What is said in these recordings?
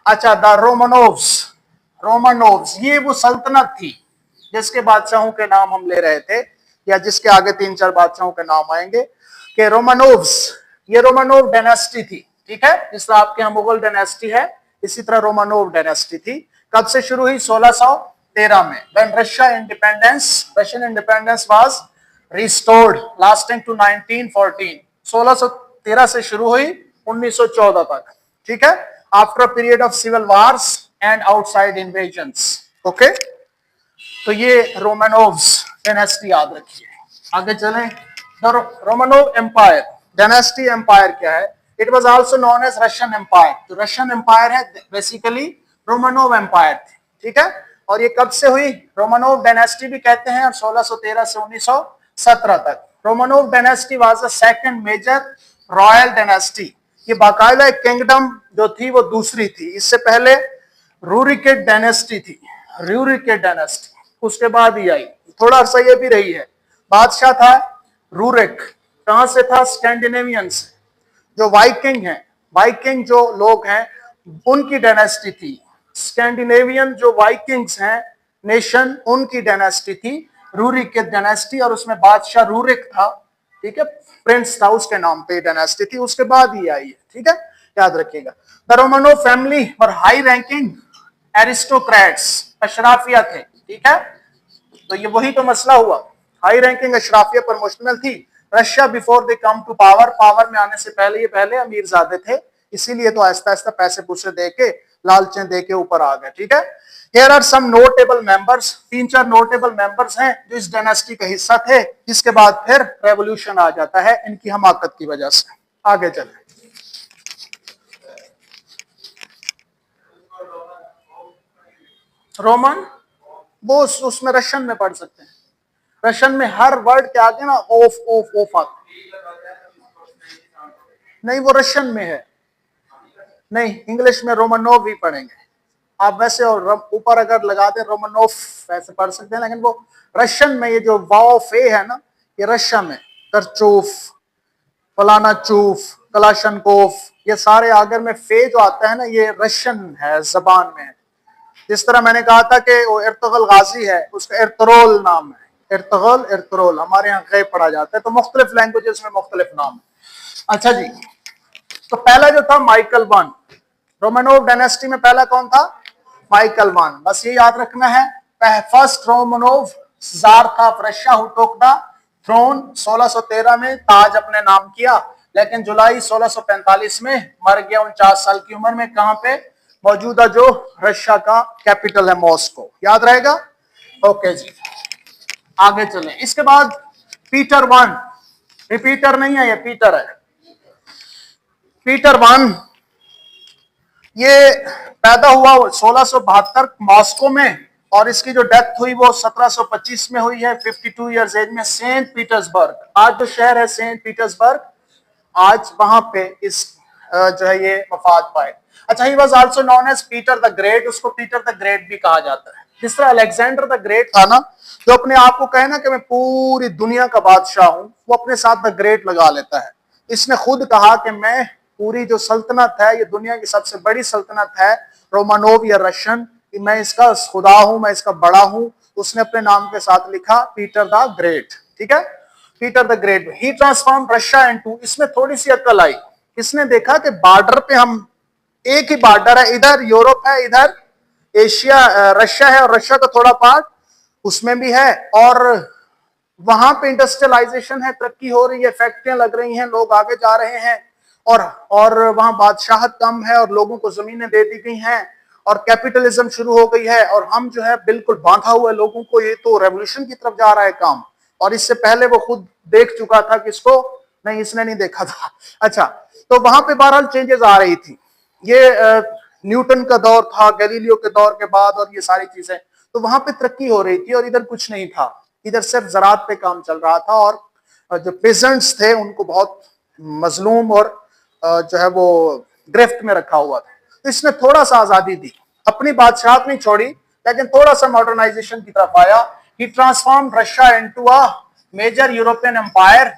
अच्छा, द रोमनोव्स, रोमनोव्स ये वो सल्तनत थी जिसके बादशाहों के नाम हम ले रहे थे, या जिसके आगे 3-4 बादशाहों के नाम आएंगे कि रोमनोव्स, ये रोमनोव डायनेस्टी थी। ठीक है, जिस तरह आपके यहाँ मुगल डायनेस्टी है, इसी तरह रोमनोव डायनेस्टी थी। कब से शुरू हुई? 1613 में, when Russian independence was restored lasting to 1914। 1613 से शुरू हुई 1914 तक। ठीक है, after period of civil wars and outside invasions. Okay, तो ये रोमनोव्स डायनेस्टी याद रखिए। आगे चलें, रोमनोव एम्पायर, डायनेस्टी एम्पायर क्या है? It was also known as Russian empire. तो रशियन एम्पायर है बेसिकली रोमनोव एम्पायर थी। ठीक है, और ये कब से हुई? रोमनोव डायनेस्टी भी कहते हैं, और 1613 से 1917 तक। Romanov dynasty was the second major royal dynasty. ये बाकायदा एक किंगडम जो थी वो दूसरी थी। इससे पहले रूरिकेट डायनेस्टी थी, रूरिकेट डायनेस्टी उसके बाद ही आई। थोड़ा अर्सा ये भी रही है। बादशाह था रूरिक, कहां से था? स्कैंडिनेवियन से। जो वाइकिंग है, वाइकिंग जो लोग हैं उनकी डायनेस्टी थी। स्कैंडिनेवियन जो वाइकिंग्स हैं नेशन, उनकी डायनेस्टी थी रूरिकेट डायनेस्टी, और उसमें बादशाह रूरिक था। ठीक है, प्रिंस था, उसके नाम पे डायनेस्टी थी, उसके बाद ही आई है। ठीक है, याद रखिएगा। द रोमनोव फैमिली और हाई रैंकिंग एरिस्टोक्रेट्स, अशराफिया थे। ठीक है, तो ये वही तो मसला हुआ, हाई रैंकिंग अशराफिया पर मुश्तमिल थी। Russia before they come to power, power में आने से पहले ये पहले अमीरजादे थे, इसीलिए तो आहिस्ता आहिस्ता पैसे पूसे दे के, लालचें दे के ऊपर आ गए। ठीक है, Here are some notable members, 3-4 notable members हैं जो इस डायनेस्टी का हिस्सा थे, जिसके बाद फिर रेवोल्यूशन आ जाता है इनकी हमाकत की वजह से। आगे चले, रोमन, वो उसमें रशियन में पढ़ सकते हैं। रशियन में हर वर्ड के आगे ना ओफ ओफ ओफ आता नहीं, वो रशियन में है। नहीं, इंग्लिश में रोमनोव ही पढ़ेंगे आप वैसे, और ऊपर अगर लगाते रोमनोफ वैसे पढ़ सकते हैं, लेकिन वो रशियन में ये जो वाओ फे है ना, ये रशिया में करचूफ, फलाना चूफ, कलाशनकोफ, ये सारे आगर में फे जो आता है ना, ये रशियन है, जबान में है। जिस तरह मैंने कहा था कि वो इर्तगल गाजी है, उसका इर्तरोल नाम है, इर्तगल इर्तरोल, हमारे यहाँ गए पढ़ा जाता है। तो मुख्तलिफ लैंग्वेजेस में मुख्तलिफ नाम है। अच्छा जी, तो पहला जो था माइकल वन, रोमनोव डायनेस्टी में पहला कौन था? Michael one. बस ये याद रखना है, फर्स्ट रोमनोव जार था Russia who took the throne. 1613 में ताज अपने नाम किया, लेकिन जुलाई 1645 में मर गया 49 साल की उम्र में। कहां पे? मौजूदा जो रशिया का कैपिटल है मॉस्को। याद रहेगा? ओके जी, आगे चलें। इसके बाद पीटर वन, रिपीटर नहीं है, ये पीटर है। पीटर वन ये पैदा हुआ 1672 मॉस्को में, और इसकी जो डेथ हुई वो 1725 में हुई है, 52 इयर्स एज में, सेंट पीटर्सबर्ग। आज जो शहर है सेंट पीटर्सबर्ग, आज वहां पे इस जो है ये वफात पाए। अच्छा, he was also known as Peter the great, उसको पीटर द ग्रेट भी कहा जाता है। जिस तरह अलेक्जेंडर द ग्रेट था ना, जो अपने आप को कहे ना कि मैं पूरी दुनिया का बादशाह हूं, वो अपने साथ द ग्रेट लगा लेता है। इसने खुद कहा कि मैं पूरी जो सल्तनत है, ये दुनिया की सबसे बड़ी सल्तनत है रोमानोव या रशियन, कि मैं इसका खुदा हूं, मैं इसका बड़ा हूं। उसने अपने नाम के साथ लिखा पीटर द ग्रेट। ठीक है, Peter the great. He transform Russia into, इसमें थोड़ी सी अक्ल आई। इसने देखा कि बॉर्डर पे हम, एक ही बॉर्डर है, इधर यूरोप है, इधर एशिया रशिया है, और रशिया का थोड़ा पार्ट उसमें भी है, और वहां पे इंडस्ट्रियलाइजेशन है, तरक्की हो रही है, फैक्ट्रियां लग रही हैं, लोग आगे जा रहे हैं, और वहां बादशाहत कम है, और लोगों को जमीनें दे दी गई हैं, और कैपिटलिज्म शुरू हो गई है, और हम जो है बिल्कुल बांधा हुआ है लोगों को। ये तो रेवोल्यूशन की तरफ जा रहा है काम, और इससे पहले वो खुद देख चुका था किसको? नहीं, इसने नहीं देखा था। अच्छा, तो वहां पे बहरहाल चेंजेस आ रही थी। ये न्यूटन का दौर था, गैलीलियो के दौर के बाद, और ये सारी चीजें, तो वहां पे तरक्की हो रही थी, और इधर कुछ नहीं था। इधर सिर्फ ज़राअत पे काम चल रहा था, और जो पेजेंट्स थे उनको बहुत मजलूम और जो है वो गिरफ्त में रखा हुआ था। तो इसने थोड़ा सा आजादी दी, अपनी बादशाहत नहीं छोड़ी, लेकिन थोड़ा सा मॉडर्नाइजेशन की तरफ आया। He transform Russia into a major European empire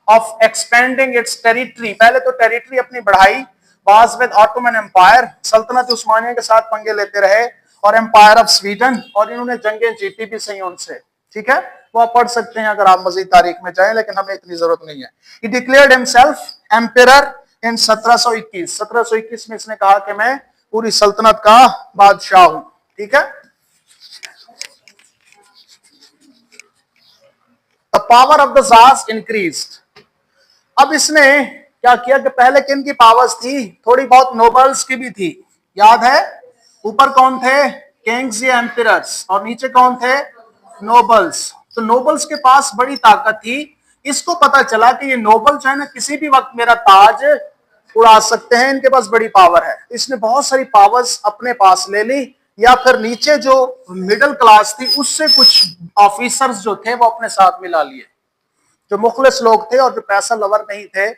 of expanding its territory. पहले तो टेरिटरी अपनी बढ़ाई, वाज विद ऑटोमन एम्पायर, सल्तनत उस्मानिया के साथ पंगे लेते रहे, और एम्पायर ऑफ स्वीडन, और इन्होंने जंगें जीती भी सही उनसे। ठीक है, वो आप पढ़ सकते हैं अगर आप मजीद तारीख में जाएं, लेकिन हमें इतनी जरूरत नहीं है। ही डिक्लेयर्ड हिमसेल्फ एम्परर इन 1721 में इसने कहा कि मैं पूरी सल्तनत का बादशाह हूं। ठीक है, the power of the jars increased. अब इसने क्या किया कि पहले किन की पावर्स थी, थोड़ी बहुत नोबल्स की भी थी, याद है? ऊपर कौन थे? किंग्स या एम्परर्स, और नीचे कौन थे? नोबल्स। तो नोबल्स के पास बड़ी ताकत थी। इसको पता चला कि ये नोबल जो है ना, किसी भी वक्त मेरा ताज उड़ा सकते हैं, इनके पास बड़ी पावर है। इसने बहुत सारी पावर्स अपने पास ले ली, या फिर नीचे जो मिडिल क्लास थी उससे कुछ ऑफिसर्स जो थे वो अपने साथ मिला लिए। जो मुखलिस लोग थे और जो पैसा लवर नहीं थे,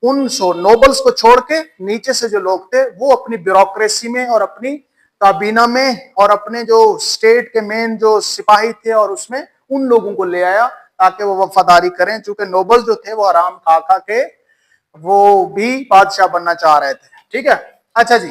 उन नोबल्स को छोड़ के नीचे से जो लोग थे वो अपनी ब्यूरोक्रेसी में और अपनी काबीना में और अपने जो स्टेट के मेन जो सिपाही थे और उसमें उन लोगों को ले आया ताकि वो वफादारी करें। चूंकि नोबल्स जो थे वो आराम खा खा के वो भी बादशाह बनना चाह रहे थे। ठीक है, अच्छा जी,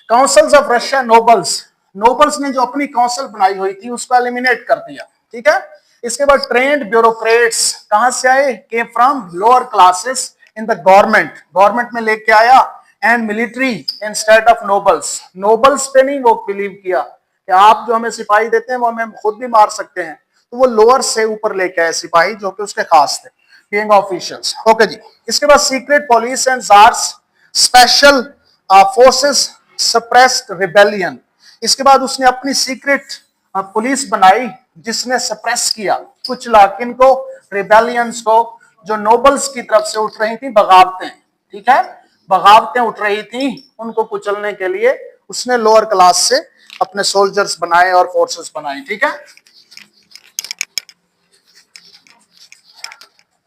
councils of Russia nobles, nobles ने जो अपनी काउंसिल बनाई हुई थी उसको एलिमिनेट कर दिया। ठीक है, इसके बाद ट्रेंड ब्यूरोक्रेट्स कहां से आए? Came from lower classes in the government, government में लेके आया, and military instead of nobles, nobles पे नहीं वो बिलीव किया कि आप जो हमें सिपाही देते हैं वो हमें खुद भी मार सकते हैं, तो वो लोअर से ऊपर लेके आए किंग जो कि उसके खास थे, किंग ऑफिशियल्स। ओके जी, इसके बाद secret police and jars special forces suppressed rebellion, इसके बाद उसने अपनी सीक्रेट पुलिस बनाई जिसने सप्रेस किया, कुछ लाकिन को, रिबेलियंस को, जो नोबल्स की तरफ से उठ रही थी बगावतें। ठीक है, बगावतें उठ रही थी, उनको कुचलने के लिए उसने लोअर क्लास से अपने सोल्जर्स बनाए और फोर्सेस बनाए। ठीक है,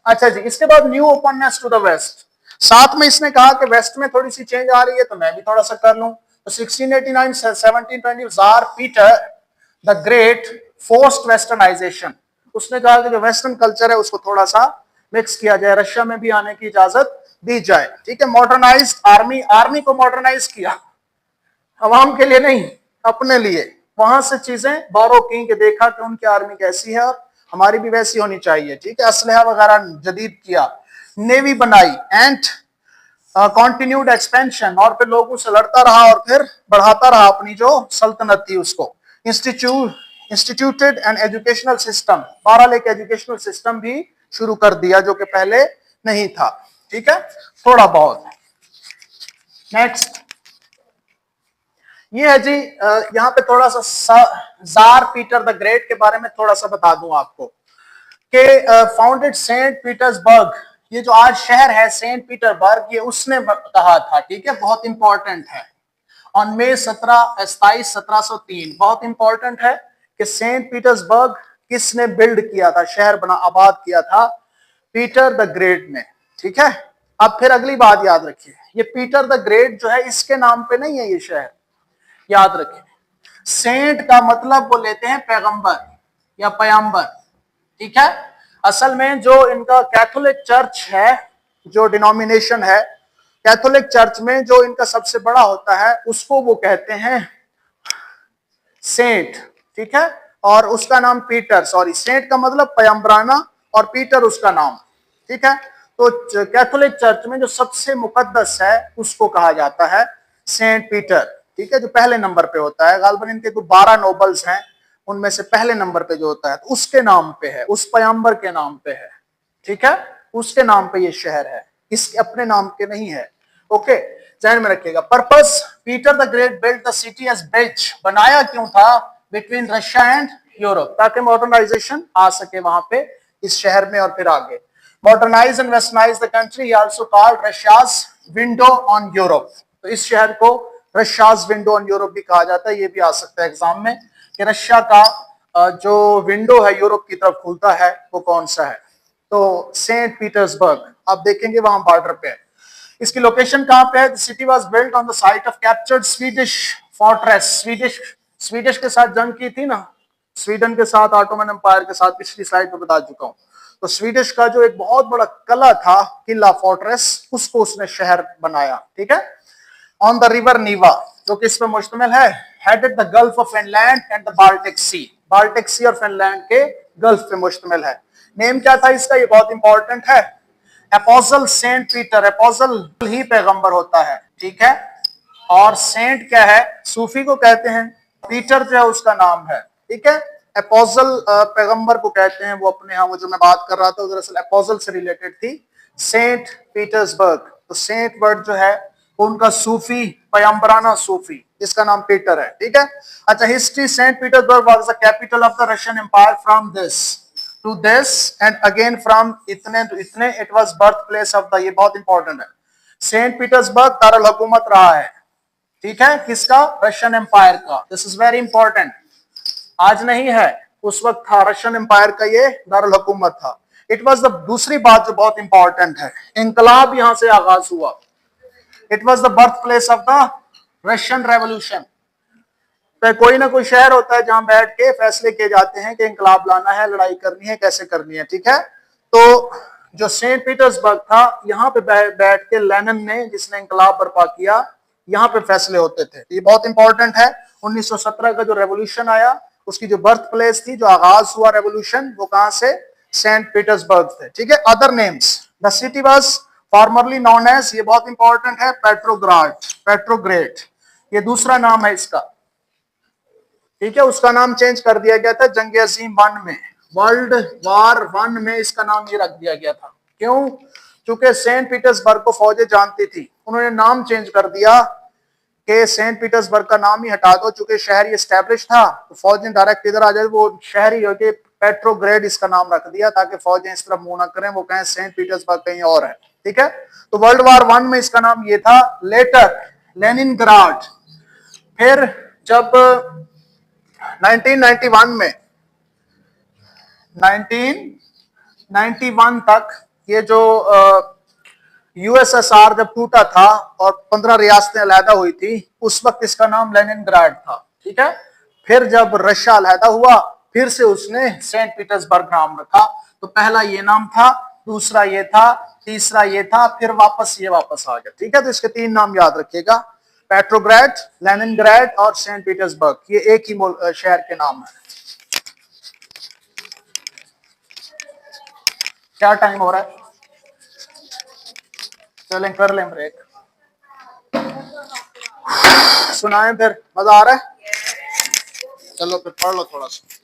अच्छा जी, इसके बाद new openness to the west, साथ में इसने कहा कि वेस्ट में थोड़ी सी चेंज आ रही है तो मैं भी थोड़ा सा कर लूं। तो 1689 1720 tsar Peter the great forced westernisation, उसने कहा कि जो वेस्टर्न कल्चर है उसको थोड़ा सा मिक्स किया जाए, रशिया में भी आने की इजाजत दी जाए। ठीक है, मॉडर्नाइज्ड आर्मी, आर्मी को मॉडर्नाइज किया, अवाम के लिए नहीं, अपने लिए। वहां से चीजें बोरो की कि देखा कि उनकी आर्मी कैसी है और हमारी भी वैसी होनी चाहिए। ठीक है, असलहा वगैरह जदीद किया, नेवी बनाई, एंड कॉन्टिन्यूड एक्सपेंशन, और फिर लोगों से लड़ता रहा और फिर बढ़ाता रहा अपनी जो सल्तनत थी उसको। इंस्टीट्यूटेड एंड एजुकेशनल सिस्टम, बहरहाल एक एजुकेशनल सिस्टम भी शुरू कर दिया जो कि पहले नहीं था। ठीक है, थोड़ा बहुत। नेक्स्ट ये है जी, यहाँ पे थोड़ा सा जार पीटर द ग्रेट के बारे में थोड़ा सा बता दूं आपको कि फाउंडेड सेंट पीटर्सबर्ग, ये जो आज शहर है सेंट पीटरबर्ग, ये उसने कहा था। ठीक है, बहुत इंपॉर्टेंट है। ऑन मई 17 बहुत इंपॉर्टेंट है कि सेंट पीटर्सबर्ग किसने बिल्ड किया था, शहर बना आबाद किया था? पीटर द ग्रेट ने। ठीक है, अब फिर अगली बात याद रखिए, ये पीटर द ग्रेट जो है इसके नाम पे नहीं है ये शहर, याद रखें। सेंट का मतलब वो लेते हैं पैगंबर या पयंबर। ठीक है, असल में जो इनका कैथोलिक चर्च है, जो डिनोमिनेशन है कैथोलिक चर्च में, जो इनका सबसे बड़ा होता है उसको वो कहते हैं सेंट। ठीक है, और उसका नाम पीटर, सॉरी सेंट का मतलब पयंबराना और पीटर उसका नाम। ठीक है, तो कैथोलिक चर्च में जो सबसे मुकद्दस है उसको कहा जाता है सेंट पीटर। ठीक है, जो पहले नंबर पे होता है, गालबन इनके तो 12 नोबल्स हैं, उनमें से पहले नंबर पे जो होता है तो उसके नाम पे है, उस पयंबर के नाम पे है। ठीक है, उसके नाम पे ये शहर है, इसके अपने नाम के नहीं है। ओके, ध्यान में रखिएगा। Purpose, Peter the great build the city as bridge, बनाया क्यों था? बिटवीन रशिया एंड यूरोप, ताकि मॉडर्नाइजेशन आ सके वहां पे इस शहर में और फिर आगे। Modernise and westernise the country, also called Russia's window on Europe, तो इस शहर को रशियाज विंडो ऑन यूरोप भी कहा जाता है। ये भी आ सकता है एग्जाम में कि रशिया का जो विंडो है यूरोप की तरफ खुलता है वो कौन सा है? तो सेंट पीटर्सबर्ग, आप देखेंगे वहां बॉर्डर पे है। इसकी लोकेशन कहां पे है? City was built on the site of captured Swedish fortress, Swedish के साथ जंग की थी ना, स्वीडन के साथ, ऑटोमन एम्पायर के साथ, पिछली स्लाइड में बता चुका हूं। तो स्वीडिश का जो एक बहुत बड़ा किला था, किला फोर्ट्रेस, उसको उसने शहर बनाया। ठीक है, ऑन द रिवर नीवा, जो किस पे मुश्तमिल है, headed the Gulf of Finland and the Baltic Sea, Baltic Sea और फिनलैंड के गल्फ पे मुश्तमिल है। नेम क्या था इसका, ये बहुत इंपॉर्टेंट है, एपोस्टल सेंट पीटर। एपोस्टल ही पैगंबर होता है, ठीक है, और सेंट क्या है, सूफी को कहते हैं, पीटर जो है उसका नाम है, ठीक है। एपोस्टल पैगंबर को कहते हैं, वो अपने यहाँ वो जो मैं बात कर रहा था वो दरअसल एपोस्टल से रिलेटेड थी, सेंट पीटर्सबर्ग। तो सेंट वर्ड जो है उनका सूफी पैगंबराना सूफी, इसका नाम पीटर है, ठीक है। अच्छा, history, Saint Petersburg was the capital of the Russian empire from this to this and again from इतने टू इतने, it was birth place of the, ये बहुत इंपॉर्टेंट है, सेंट पीटर्सबर्ग दारुल हुकूमत रहा है, ठीक है, किसका, रशियन एम्पायर का। दिस इज वेरी इंपॉर्टेंट, आज नहीं है, उस वक्त था, रशियन एम्पायर का ये दारुल हुकूमत था। इट वाज द, दूसरी बात जो बहुत इंपॉर्टेंट है, इंकलाब यहां से आगाज हुआ। It was the birth place of the Russian revolution. तो कोई ना कोई शहर होता है जहां बैठ के फैसले किए जाते हैं कि इंकलाब लाना है, लड़ाई करनी है, कैसे करनी है, ठीक है। तो जो सेंट पीटर्सबर्ग था, यहाँ पे बैठ के लेनिन ने, जिसने इंकलाब बर्पा किया, यहाँ पे फैसले होते थे। ये बहुत इंपॉर्टेंट है। 1917 का जो रेवोल्यूशन आया, उसकी जो बर्थ प्लेस थी, जो आगाज हुआ रेवोल्यूशन, वो कहां से, सेंट पीटर्सबर्ग से, ठीक है। Other names, the city was formerly known as, ये बहुत इंपॉर्टेंट है, पेट्रोग्राड, पेट्रोग्रेड, ये दूसरा नाम है इसका, ठीक है। उसका नाम चेंज कर दिया गया था जंग अजीम 1 में, वर्ल्ड वार 1 में इसका नाम ये रख दिया गया था। क्यों, क्योंकि सेंट पीटर्सबर्ग को फौजें जानती थी, उन्होंने नाम चेंज कर दिया कि सेंट पीटर्सबर्ग का नाम ही हटा दो, चूंकि शहर ही एस्टेब्लिश था, तो फौजें डायरेक्ट इधर आ जाए, वो शहर ही होके पेट्रोग्रेड इसका नाम रख दिया, ताकि फौजें इस तरफ मुंह ना करें, वो कहें सेंट पीटर्सबर्ग कहीं और है, ठीक है। तो वर्ल्ड वार 1 में इसका नाम ये था। Later Leningrad. फिर जब 1991 में, 1991 तक ये जो यूएसएसआर जब टूटा था और 15 रियासतें अलहदा हुई थी, उस वक्त इसका नाम लेनिनग्राड था, ठीक है। फिर जब रशिया अलहदा हुआ, फिर से उसने सेंट पीटर्सबर्ग नाम रखा। तो पहला ये नाम था, दूसरा ये था, तीसरा ये था, फिर वापस ये वापस आ गया, ठीक है। तो इसके 3 नाम याद रखिएगा, पेट्रोग्रेड, लेनिनग्राड और सेंट पीटर्सबर्ग, ये एक ही शहर के नाम है। क्या टाइम हो रहा है, चलें कर लें ब्रेक, सुनाएं फिर, मजा आ रहा है, चलो फिर पढ़ लो थोड़ा सा।